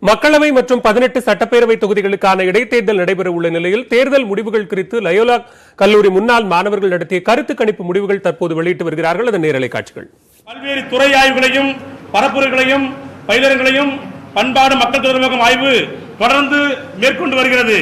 மக்களவை மற்றும் 18 சட்டப்பேரவை தொகுதிகளுக்கான இடைத்தேர்தல் நடைபெறவுள்ள நிலையில் தேர்தல் முடிவுகள் குறித்து லயோலா கல்லூரி முன்னாள் மாணவர்கள் நடத்திய கருத்து கணிப்பு முடிவுகள் தற்போது வெளியிட்டு வருகிறார்கள். அதன் நேரலை காட்சிகள். பல்வேறு துறை ஆய்வுகளையும் பரப்புரைகளையும் பயிலரங்களையும் பண்பாடு மக்கள் தொடர்பாகும் ஆய்வு தொடர்ந்து மேற்கொண்டு வருகிறது.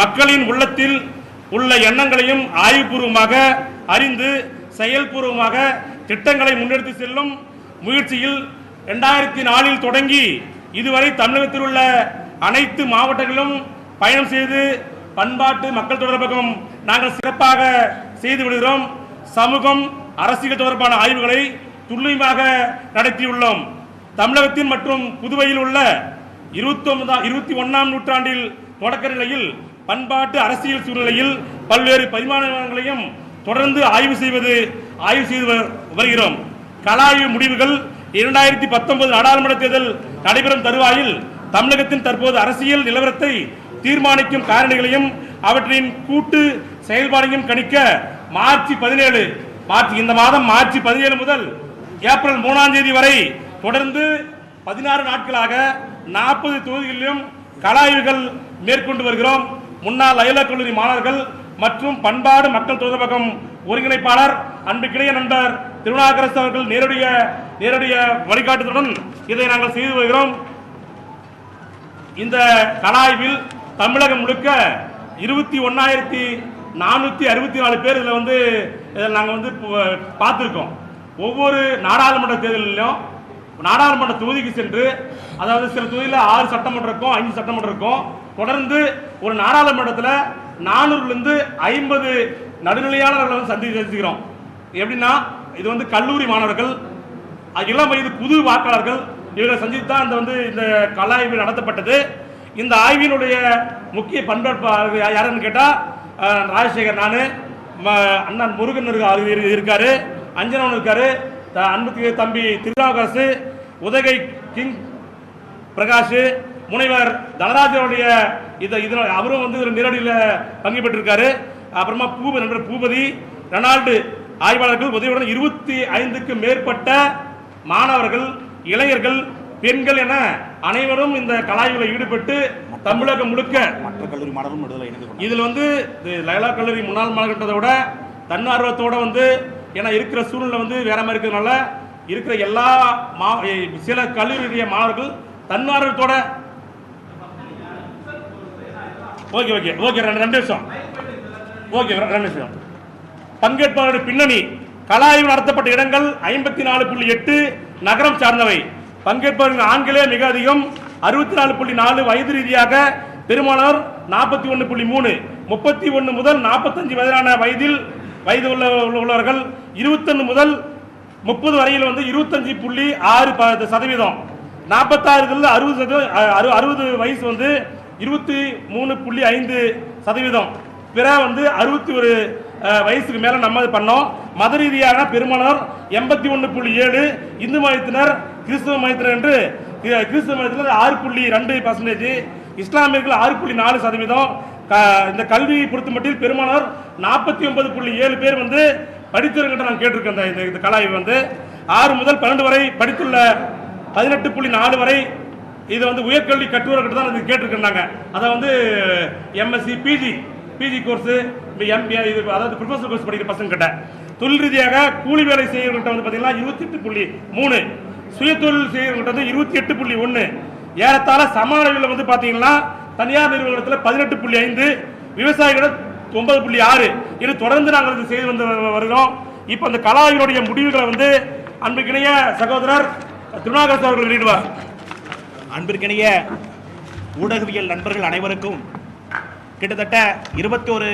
மக்களின் உள்ளத்தில் உள்ள எண்ணங்களையும் ஆய்வுபூர்வமாக அறிந்து செயல்பூர்வமாக திட்டங்களை முன்னெடுத்து செல்லும் முயற்சியில் 2004 தொடங்கி இதுவரை தமிழகத்தில் உள்ள அனைத்து மாவட்டங்களிலும் பயணம் செய்து பண்பாட்டு மக்கள் தொடர்பகம் நாங்கள் சிறப்பாக செய்து வருகிறோம். சமூகம் அரசியல் தொடர்பான ஆய்வுகளை துல்லியமாக நடத்தியுள்ளோம். தமிழகத்தின் மற்றும் புதுவையில் உள்ள 21ஆம் நூற்றாண்டில் தொடக்க நிலையில் பண்பாட்டு அரசியல் சூழ்நிலையில் பல்வேறு பரிமாணங்களையும் தொடர்ந்து ஆய்வு செய்து வருகிறோம். கலாய்வு முடிவுகள் 2019 நாடாளுமன்ற தேர்தல் நடைபெறும் தருவாயில் தமிழகத்தின் தற்போது அரசியல் நிலவரத்தை தீர்மானிக்கும் காரணிகளையும் அவற்றின் கூட்டு செயல்பாடையும் கணிக்க இந்த மாதம் மார்ச் 17 முதல் ஏப்ரல் 3ஆம் தேதி வரை தொடர்ந்து 16 நாட்களாக 40 தொகுதிகளிலும் கலாய்வுகள் மேற்கொண்டு வருகிறோம். முன்னாள் லயோலா கல்லூரி மாணவர்கள் மற்றும் பண்பாடு மக்கள் தொடர்பகம் ஒருங்கிணைப்பாளர் அன்புக்கிணைய நண்பர் திருநாகரசு அவர்கள் நேரடிய வழிகாட்டுதலுடன் இதை நாங்கள் செய்து வருகிறோம். இந்த கலாய்வில் தமிழகம் முழுக்க 21,464 பேர் இதில் நாங்கள் பார்த்துருக்கோம். ஒவ்வொரு நாடாளுமன்ற தேர்தலிலும் நாடாளுமன்ற தொகுதிக்கு சென்று, அதாவது சில தொகுதியில் 6 சட்டமன்றம் இருக்கும், 5 சட்டமன்றம் இருக்கும். தொடர்ந்து ஒரு நாடாளுமன்றத்தில் 400லிருந்து 50 நடுநிலையாளர்களை சந்திக்கிறோம். எப்படின்னா, இது கல்லூரி மாணவர்கள், இளம் வயது புது வாக்காளர்கள், இவர்களை சந்தித்து தான் இந்த கலாய்வு நடத்தப்பட்டது. இந்த ஆய்வினுடைய முக்கிய பண்பாடு யாருன்னு கேட்டால் ராஜசேகர், நான், அண்ணன் முருகன் இருக்காரு, அஞ்சனவன் இருக்காரு, அன்புக்கு தம்பி திருநாகரசு, உதகை கிங் பிரகாஷ், முனைவர் தனராஜனுடைய அவரும் நேரடியில் பங்கு பெற்றிருக்காரு. அப்புறமா நண்பர் பூபதி, ரெனால்டு ஆய்வாளர்கள் உதவியுடன் 25க்கு மேற்பட்ட மாணவர்கள், இளைஞர்கள், பெண்கள் என அனைவரும் இந்த கலாய்வில் ஈடுபட்டு தமிழகம் முழுக்க மற்ற கல்லூரி மாணவர்கள் இதில் லயோலா கல்லூரி முன்னாள் மாணவர்களை விட தன்னார்வத்தோட ஏன்னா இருக்கிற சூழ்நிலை வேற மாதிரி இருக்கிறதுனால இருக்கிற எல்லா சில கல்லூரிய மாணவர்கள் தன்னார்வத்தோட ரெண்டு நிமிஷம் பங்கேற்பாளருடைய பின்னணி கலாய்வு நடத்தப்பட்ட இடங்கள் 54.8 நகரம் சார்ந்தவை. பங்கேற்பாளர்கள் ஆண்களே மிக அதிகம் 64.4, வயது ரீதியாக பெரும்பாலானோர் 41.3, 31 முதல் 45 வயதான வயது உள்ளவர்கள் 21 முதல் 30 வரையில் 25.6%, 46 60 வயசு 23.5%, பிற 61 வயசுக்கு மேல நம்ம பண்ணோம். மத ரீதியான பெருமானார் 81.7, இந்து மதத்தினர், கிறிஸ்துவ மதத்தினர் என்று கிறிஸ்துவ மதத்தினர் 6.2%, இஸ்லாமியர்கள் 6.4%. இந்த கல்வியை பொறுத்த மட்டில் பெருமானார் 49.7 பேர் படித்தவர்கிட்ட நான் கேட்டிருக்கேன். இந்த கலாய்வு 6 முதல் 12 வரை படித்துள்ள 18.4 வரை இது உயர்கல்வி கட்டுவர்கிட்ட தான் இது கேட்டிருக்காங்க. அதை எம்எஸ்சி பிஜி கோர்ஸ், எம்பிஏ, இது அதாவது ப்ரொஃபஸர் கோர்ஸ் படிக்கிற பசங்க கிட்ட. தொழில் ரீதியாக கூலி வேலை செய்யறவங்ககிட்ட பார்த்தீங்கன்னா 28.3, சுய தொழில் செய்யறவங்ககிட்ட 28.1, ஏறத்தாழ சம அளவில் பார்த்தீங்கன்னா தனியார் நிறுவனத்தில் 18.5, விவசாயிகள் 9.6. இது தொடர்ந்து நாங்கள் செய்து வருகிறோம். இப்போ அந்த கலாய்வினுடைய முடிவுகளை அன்புக்கிணைய சகோதரர் திருநாகரசு அவர்கள் வெளியிடுவார். அன்பிற்கிணைய ஊடகவியல் நண்பர்கள் அனைவருக்கும் கிட்டத்தட்ட 21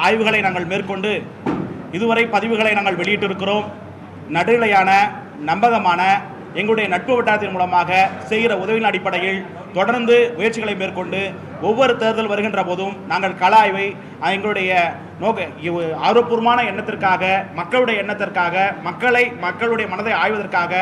ஆய்வுகளை நாங்கள் மேற்கொண்டு இதுவரை பதிவுகளை நாங்கள் வெளியிட்டிருக்கிறோம். நடுநிலையான நம்பகமான எங்களுடைய நட்பு வட்டாரத்தின் மூலமாக செய்கிற உதவியின் அடிப்படையில் தொடர்ந்து முயற்சிகளை மேற்கொண்டு ஒவ்வொரு தேர்தல் வருகின்ற போதும் நாங்கள் கலாய்வை எங்களுடைய ஆரோப்பூர்வமான எண்ணத்திற்காக, மக்களுடைய எண்ணத்திற்காக, மக்களுடைய மனதை ஆய்வதற்காக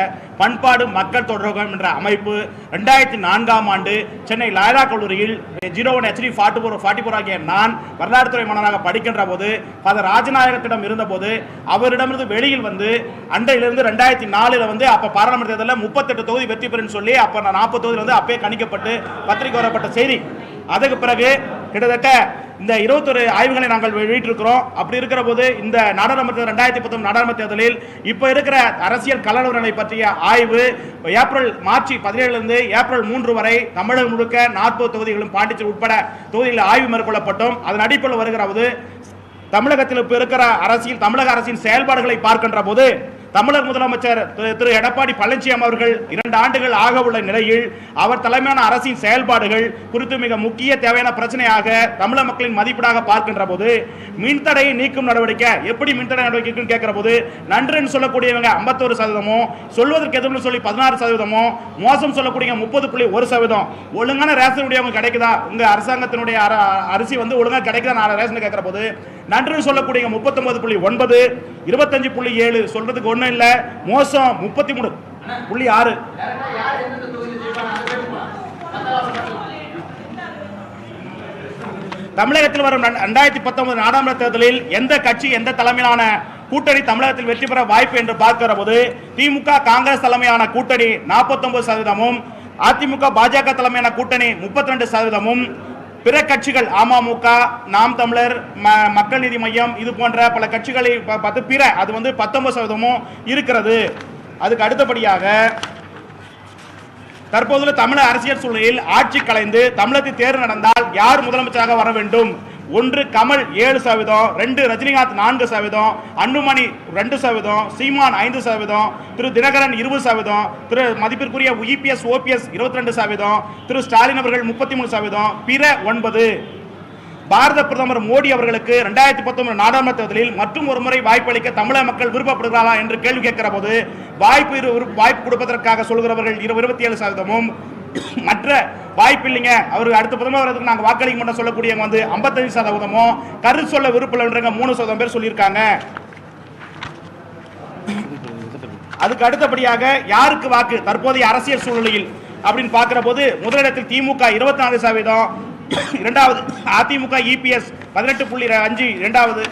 பண்பாடு மக்கள் தொடர்பகம் என்ற அமைப்பு 2004ஆம் ஆண்டு சென்னை லயோலா கல்லூரியில் 01 HD 44 ஆகிய நான் வரலாற்றுத்துறை மாணவராக படிக்கின்ற போது ஃபாதர் ராஜநாயகத்திடம் இருந்தபோது அவரிடமிருந்து வெளியில் வந்து அண்டையிலிருந்து 2004 வந்து அப்ப பாராளுமன்ற தேர்தலில் 38 தொகுதி வெற்றி பெறும் சொல்லி அப்ப 40 தொகுதி வந்து அப்பே கணிக்கப்பட்டு பத்திரிகை வரப்பட்ட செய்தி. அதுக்கு பிறகு கிட்டத்தட்ட இந்த 21 ஆய்வுகளை நாங்கள் வெளியிட்டிருக்கிறோம். அப்படி இருக்கிற போது இந்த நாடாளுமன்ற 2019 நாடாளுமன்ற தேர்தலில் இப்ப இருக்கிற அரசியல் கலவரங்களை பற்றிய ஆய்வு மார்ச் 17 ஏப்ரல் 3 வரை தமிழகம் முழுக்க 40 தொகுதிகளும் பாண்டிச்சேரி உட்பட தொகுதிகளில் ஆய்வு மேற்கொள்ளப்பட்டோம். அதன் அடிப்படையில் வருகிற போது தமிழகத்தில் இப்ப இருக்கிற தமிழக அரசின் செயல்பாடுகளை பார்க்கின்ற போது தமிழக முதலமைச்சர் திரு எடப்பாடி பழனிசாமி அவர்கள் 2 ஆண்டுகள் ஆக உள்ள நிலையில் அவர் தலைமையான அரசின் செயல்பாடுகள் குறித்து மிக முக்கிய தேவையான பிரச்சனையாக தமிழக மக்களின் மதிப்பீடாக பார்க்கின்ற போது மின்தடையை நீக்கும் நடவடிக்கை எப்படி மின்தடை நடவடிக்கை கேட்கிற போது நன்றுன்னு சொல்லக்கூடியவங்க 51%, சொல்வதற்கு எதுவும் சொல்லி 16%, மோசம் சொல்லக்கூடிய 30.1%. ஒழுங்கான ரேஷன் உடையவங்க கிடைக்குதா, உங்க அரசாங்கத்தினுடைய அரிசி வந்து ஒழுங்கா கிடைக்குதா ரேஷன் கேட்கிற போது நன்றுன்னு சொல்லக்கூடிய 39.9, 25.7 சொல்றதுக்கு ஒண்ணும் இல்ல, மோசம் 33.6. தமிழகத்தில் வரும் 2019 நாடாளுமன்ற தேர்தலில் எந்த கட்சி எந்த தலைமையிலான கூட்டணி தமிழகத்தில் வெற்றி பெற வாய்ப்பு என்று பார்க்கிற போது திமுக காங்கிரஸ் தலைமையான கூட்டணி 49%, அதிமுக பாஜக தலைமையான கூட்டணி 32%, பிற கட்சிகள் அமமுக, நாம் தமிழர், மக்கள் நீதி மையம் இது போன்ற பல கட்சிகளை பிற அது வந்து 19% இருக்கிறது. அதுக்கு அடுத்தபடியாக தற்போதுள்ள தமிழக அரசியல் சூழலில் ஆட்சி கலைந்து தமிழகத்தில் தேர்தல் நடந்தால் யார் முதலமைச்சராக வர வேண்டும்? 1 கமல் 7%, 2 ரஜினிகாந்த் 4%, அன்புமணி 2%, சீமான் 5%, திரு தினகரன் 20%, திரு மதிப்பிற்குரிய இபிஎஸ் ஓபிஎஸ் 22%, திரு ஸ்டாலின் அவர்கள் 33%, பிற 9. பாரத பிரதமர் மோடி அவர்களுக்கு 2019 நாடாளுமன்ற தேர்தலில் மற்றும் ஒரு முறை வாய்ப்பு அளிக்க தமிழக மக்கள் விருப்பப்படுகிறாரா என்று கேள்வி கேட்கிற போது வாய்ப்பு கொடுப்பதற்காக சொல்கிறவர்கள் 27%, மற்ற வாய்ப்பு இல்லைங்க அவருக்கு அடுத்த பிரதமர் நாங்கள் வாக்களிக்க மாட்டோம் சொல்லக்கூடியவங்க வந்து 55%, கருத்து சொல்ல விருப்பம் 3% பேர் சொல்லியிருக்காங்க. அதுக்கு அடுத்தபடியாக யாருக்கு வாக்கு தற்போதைய அரசியல் சூழ்நிலையில் அப்படின்னு பார்க்கிற போது முதலிடத்தில் திமுக 24%, இரண்டாவது அதிமுக இபிஎஸ் 18.5, இரண்டாவது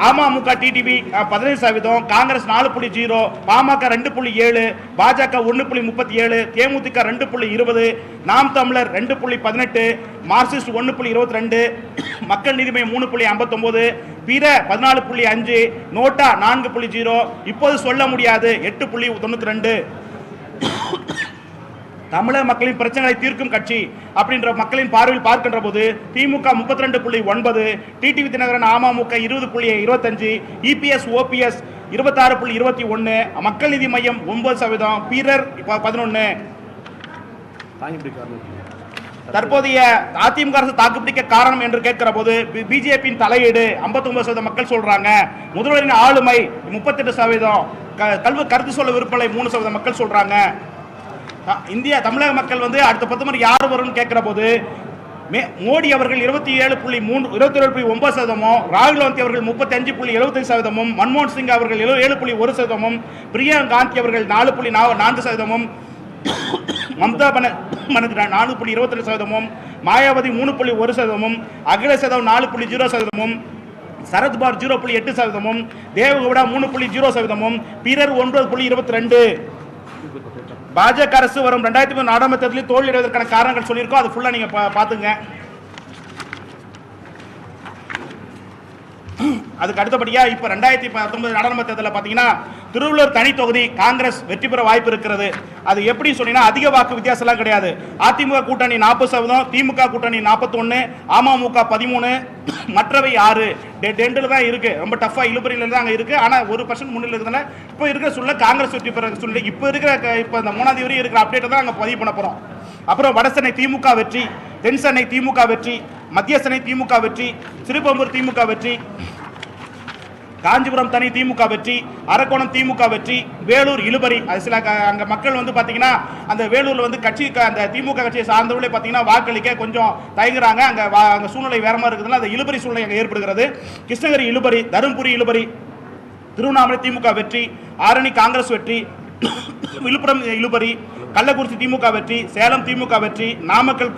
அமமுக டிடிவி 15%, காங்கிரஸ் 4.0, பாமக 2.7, பாஜக 1.37, தேமுதிக 2.20, நாம் தமிழர் 2.18, மார்க்சிஸ்ட் 1.22, மக்கள் நீதி மையம் 3.59, பிற 14.5, நோட்டா 4.0, இப்போது சொல்ல முடியாது 8.92. தமிழக மக்களின் பிரச்சனைகளை தீர்க்கும் கட்சி அப்படின்ற மக்களின் பார்வையில் பார்க்கின்ற போது DMK 32.9, TTV Dhinakaran AMMK 20.25, EPS OPS 26.21, Makkal நீதி மையம் 9%, பிறர் 11. தற்போதைய அதிமுக அரசு தாக்குப்பிடிக்க காரணம் என்று கேட்கிற போது பிஜேபியின் தலையீடு 59% மக்கள் சொல்றாங்க. முதல்வரின் ஆளுமை 38%, கருத்து சொல்ல விருப்பலை 3% மக்கள் சொல்றாங்க. தமிழக மக்கள் வந்து அடுத்த 10 முறை யார் வரும்னு கேட்கிற போது மோடி அவர்கள் 27.9%, ராகுல் காந்தி அவர்கள் 35.75%, மன்மோகன் சிங் அவர்கள் 7.1%, பிரியங்கா காந்தி அவர்கள் 4.4%, மம்தா பானர்ஜி 4.22%, மாயாவதி 3.1%, அகிலேஷ் யாதவ் 4.0%, சரத்பார் 0.8%, தேவகவுடா 3.0%, பிறர் 9.22. பாஜக அரசு வரும் 2003 நாடாளுமன்ற தேர்தலில் தோல்வியடைவதற்கான காரணங்கள் சொல்லியிருக்கோம். அது ஃபுல்லா நீங்க பாத்துங்க. அதுக்கு அடுத்தபடியா இப்ப 2019 நாடாளுமன்ற தேர்தலில் பாத்தீங்கன்னா திருவள்ளூர் தனி தொகுதி காங்கிரஸ் வெற்றி பெற வாய்ப்பு இருக்கிறது. அது எப்படி சொன்னீங்கன்னா அதிக வாக்கு வித்தியாசம் எல்லாம் கிடையாது. அதிமுக கூட்டணி 40%, திமுக கூட்டணி 41, அமமுக 13, மற்றவை 6. டெண்டில் தான் இருக்கு. ரொம்ப டஃபா இழுபறியில தான் அங்க இருக்கு. ஆனா 1% முன்னிலை இருக்கிறதுனால இப்ப இருக்கிற சொல்ல காங்கிரஸ் வெற்றி பெற சொல்லி இப்ப இந்த 3ஆம் தேதி வரை இருக்கிற அப்டேட் தான் அங்க பதிவு பண்ண போறோம். அப்புறம் வடசென்னை திமுக வெற்றி, தென் சென்னை திமுக வெற்றி, மத்திய சென்னை திமுக வெற்றி, சிறுபம்பூர் திமுக வெற்றி, காஞ்சிபுரம் தனி திமுக வெற்றி, அரக்கோணம் திமுக வெற்றி, வேலூர் இழுபறி. அது சில அங்க மக்கள் வந்து பாத்தீங்கன்னா அந்த வேலூர்ல வந்து கட்சி அந்த திமுக கட்சியை சார்ந்தவர்களே பாத்தீங்கன்னா வாக்களிக்க கொஞ்சம் தயங்குறாங்க. அங்க சூழ்நிலை வேற மாதிரி இருக்குதுன்னா அந்த இழுபறி சூழ்நிலை அங்க ஏற்படுகிறது. கிருஷ்ணகிரி இழுபறி, தருமபுரி இழுபறி, திருவண்ணாமலை திமுக வெற்றி, ஆரணி காங்கிரஸ் வெற்றி, விழுப்புரம் இழுபறி, கள்ளக்குறிச்சி திமுக வெற்றி, சேலம் திமுக வெற்றி, நாமக்கல்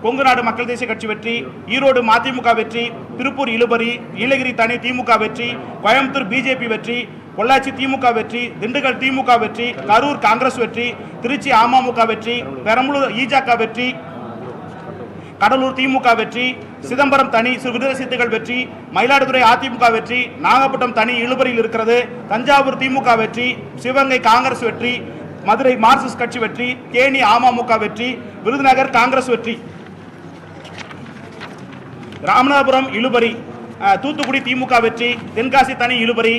கொங்குநாடு மக்கள் தேசிய கட்சி வெற்றி, ஈரோடு மதிமுக வெற்றி, திருப்பூர் இழுபறி, நீலகிரி தனி திமுக வெற்றி, கோயம்புத்தூர் பிஜேபி வெற்றி, பொள்ளாச்சி திமுக வெற்றி, திண்டுக்கல் திமுக வெற்றி, கரூர் காங்கிரஸ் வெற்றி, திருச்சி அமமுக வெற்றி, பெரம்பலூர் ஈஜாக வெற்றி, கடலூர் திமுக வெற்றி, சிதம்பரம் தனி விடுதலை சிறுத்தைகள் வெற்றி, மயிலாடுதுறை அதிமுக வெற்றி, நாகப்பட்டினம் தனி இழுபறியில் இருக்கிறது, தஞ்சாவூர் திமுக வெற்றி, சிவகங்கை காங்கிரஸ் வெற்றி, மதுரை மார்க்சிஸ்ட் கட்சி வெற்றி, தேனி அமமுக வெற்றி, விருதுநகர் காங்கிரஸ் வெற்றி, ராமநாதபுரம் இழுபறி, தூத்துக்குடி திமுக வெற்றி, தென்காசி தனி இழுபறி,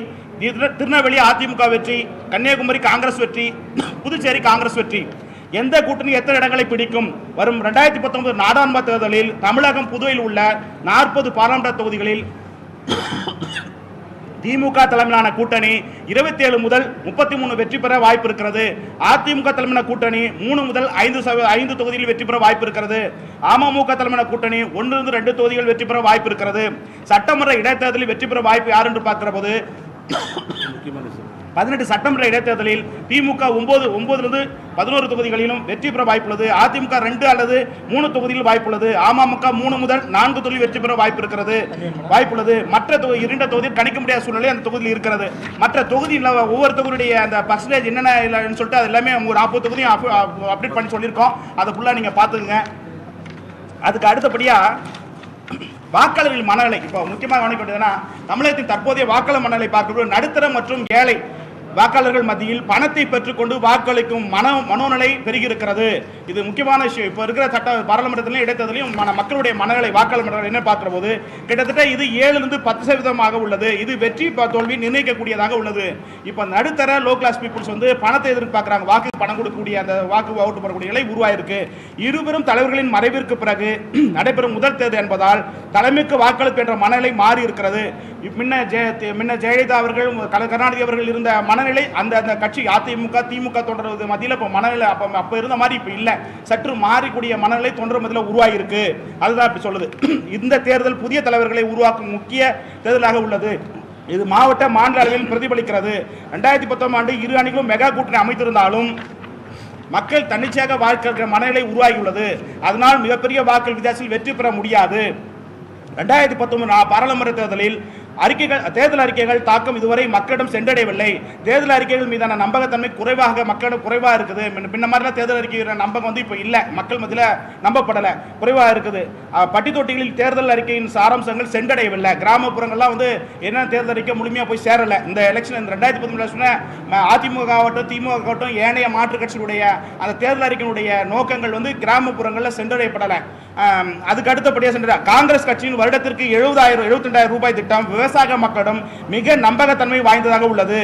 திருநெல்வேலி அதிமுக வெற்றி, கன்னியாகுமரி காங்கிரஸ் வெற்றி, புதுச்சேரி காங்கிரஸ் வெற்றி. எந்த கூட்டணி எத்தனை இடங்களை பிடிக்கும்? வரும் 2019 நாடாளுமன்ற தேர்தலில் தமிழகம் புதுவையில் உள்ள 40 பாராளுமன்ற தொகுதிகளில் திமுக தலைமையிலான கூட்டணி 27 முதல் 33 வெற்றி பெற வாய்ப்பு இருக்கிறது. அதிமுக தலைமையிலான கூட்டணி 3 முதல் 5 தொகுதிகளில் வெற்றி பெற வாய்ப்பு இருக்கிறது. அமமுக தலைமையிலான கூட்டணி 1-2 தொகுதிகள் வெற்றி பெற வாய்ப்பு இருக்கிறது. சட்டமன்ற இடைத்தேர்தலில் வெற்றி பெற வாய்ப்பு யார் என்று பார்க்கிற போது 18 சட்டமன்ற இடைத்தேர்தலில் திமுக 9-11 தொகுதிகளிலும் வெற்றி பெற வாய்ப்புள்ளது. அதிமுக 2 அல்லது 3 தொகுதியில் வாய்ப்புள்ளது. அமமுக 3 முதல் 4 தொகுதியில் வெற்றி பெற வாய்ப்புள்ளது. மற்ற 2 தொகுதியில் கணிக்க முடியாத சூழ்நிலை அந்த தொகுதியில் இருக்கிறது. மற்ற தொகுதியில் ஒவ்வொரு தொகுதியுடைய அந்த பர்சன்டேஜ் என்னென்னு சொல்லிட்டு அது எல்லாமே 40 தொகுதியும் அப்டேட் பண்ணி சொல்லியிருக்கோம். அதை ஃபுல்லாக நீங்கள் பார்த்துக்குங்க. அதுக்கு அடுத்தபடியா வாக்காளர்கள் மனநிலை இப்போ முக்கியமாக கவனிக்க வேண்டியதுன்னா தமிழகத்தின் தற்போதைய வாக்காளர் மனநிலை பார்க்கும்போது நடுத்தர மற்றும் ஏழை வாக்காளர்கள் மத்தியில் பணத்தை பெற்றுக்கொண்டு வாக்களிக்கும் மனோநிலை பெருகியிருக்கிறது. இது முக்கியமான விஷயம். இப்போ இருக்கிற பாராளுமன்றத்திலும் இடைத்தேர்தலையும் மக்களுடைய மனநிலை வாக்காளர் மனநிலை என்ன பார்க்கிற போது கிட்டத்தட்ட இது 7-10% உள்ளது. இது வெற்றி தோல்வி நிர்ணயிக்கக்கூடியதாக உள்ளது. இப்போ நடுத்தர லோ கிளாஸ் பீப்புள்ஸ் வந்து பணத்தை எதிர்பார்க்குறாங்க. வாக்கு பணம் கொடுக்கக்கூடிய அந்த வாக்கு ஓட்டு போடக்கூடிய நிலை உருவாயிருக்கு. இருவரும் தலைவர்களின் மறைவிற்கு பிறகு நடைபெறும் முதல் தேர்தல் என்பதால் தலைமைக்கு வாக்களிப்பு என்ற மனநிலை மாறி இருக்கிறது. முன்ன ஜெயலலிதா அவர்கள் கருணாநிதி அவர்கள் இருந்த மனநிலை அந்த கட்சி அதிமுக திமுக தோன்றது மத்தியில் இப்போ மனநிலை அப்ப இருந்த மாதிரி இப்போ இல்லை. சற்று மாறிக்கூடிய மனநிலை தோன்ற மத்தியில் உருவாகி இருக்கு. அதுதான் இப்படி சொல்லுது. இந்த தேர்தல் புதிய தலைவர்களை உருவாக்கும் முக்கிய தேர்தலாக உள்ளது. இது மாவட்ட மாநில அளவில் பிரதிபலிக்கிறது. 2019 ஆண்டு இரு அணிகளும் மெகா கூட்டணி அமைத்திருந்தாலும் மக்கள் தன்னிச்சையாக வாக்களிக்கிற மனநிலை உருவாகியுள்ளது. அதனால் மிகப்பெரிய வாக்கு வித்தியாசத்தில் வெற்றி பெற முடியாது. 2019 பாராளுமன்ற தேர்தலில் தேர்தல் அறிக்கைகள் தாக்கம் இதுவரை மக்களிடம் சென்றடையவில்லை. தேர்தல் அறிக்கைகள் மீதான நம்பகத்தன்மை மக்களிடம் குறைவாக இருக்குது. முன்ன மாதிரிலாம் தேர்தல் அறிக்கை நம்பகம் வந்து இப்போ இல்லை, மக்கள் மத்தியில் நம்பப்படலை, குறைவாக இருக்குது. பட்டி தொட்டிகளில் தேர்தல் அறிக்கையின் சாராம்சங்கள் சென்றடையவில்லை. கிராமப்புறங்கள்லாம் வந்து என்ன தேர்தல் அறிக்கை முழுமையாக போய் சேரலை. இந்த எலெக்ஷன் 2019 அதிமுக ஆகட்டும் திமுக ஆகட்டும் ஏனைய மாற்றுக் கட்சிகளுடைய அந்த தேர்தல் அறிக்கையினுடைய நோக்கங்கள் வந்து கிராமப்புறங்களில் சென்றடையப்படலை. அதுக்கு அடுத்தபடியாக சென்ற காங்கிரஸ் கட்சியின் வருடத்திற்கு 72,000 ரூபாய் திட்டம் விவசாய மக்களிடம் மிக நம்பகத்தன்மை வாய்ந்ததாக உள்ளது.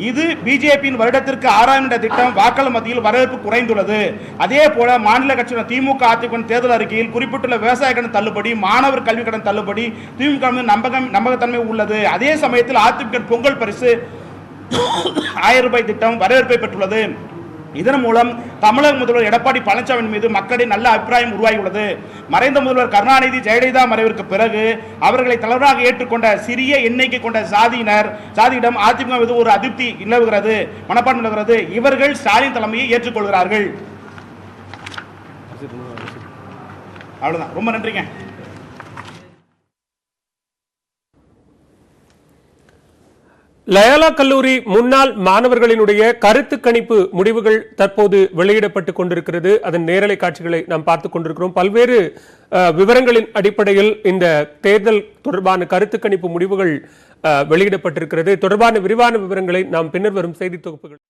இது பிஜேபியின் வருடத்திற்கு 6,000 என்ற திட்டம் வாக்காளர் மத்தியில் வரவேற்பு குறைந்துள்ளது. அதே போல மாநில கட்சியின் திமுக அதிமுக தேர்தல் அறிக்கையில் குறிப்பிட்டுள்ள விவசாய கடன் தள்ளுபடி, மாணவர் கல்வி கடன் தள்ளுபடி திமுக நம்பகத்தன்மை உள்ளது. அதே சமயத்தில் அதிமுக பொங்கல் பரிசு 1000 ரூபாய் திட்டம் வரவேற்பை பெற்றுள்ளது. இதன் மூலம் தமிழக முதல்வர் எடப்பாடி பழனிசாமி மீது மக்களின் நல்ல அபிப்பிராயம் உருவாகியுள்ளது. மறைந்த முதல்வர் கருணாநிதி ஜெயலலிதா மறைவிற்கு பிறகு அவர்களை தலைவராக ஏற்றுக்கொண்ட சிறிய எண்ணிக்கை கொண்ட சாதியிடம் அதிமுக மீது ஒரு அதிருப்தி நிலவுகிறது, மனப்பான்மை நிலவுகிறது. இவர்கள் ஸ்டாலின் தலைமையை ஏற்றுக்கொள்கிறார்கள். அவ்வளவுதான். ரொம்ப நன்றிங்க. லயோலா கல்லூரி முன்னாள் மாணவர்களினுடைய கருத்து கணிப்பு முடிவுகள் தற்போது வெளியிடப்பட்டுக் கொண்டிருக்கிறது. அதன் நேரலை காட்சிகளை நாம் பார்த்துக் கொண்டிருக்கிறோம். பல்வேறு விவரங்களின் அடிப்படையில் இந்த தேர்தல் தொடர்பான கருத்து கணிப்பு முடிவுகள் வெளியிடப்பட்டிருக்கிறது. தொடர்பான விரிவான விவரங்களை நாம் பின்னர் வரும் செய்தி தொகுப்புகள்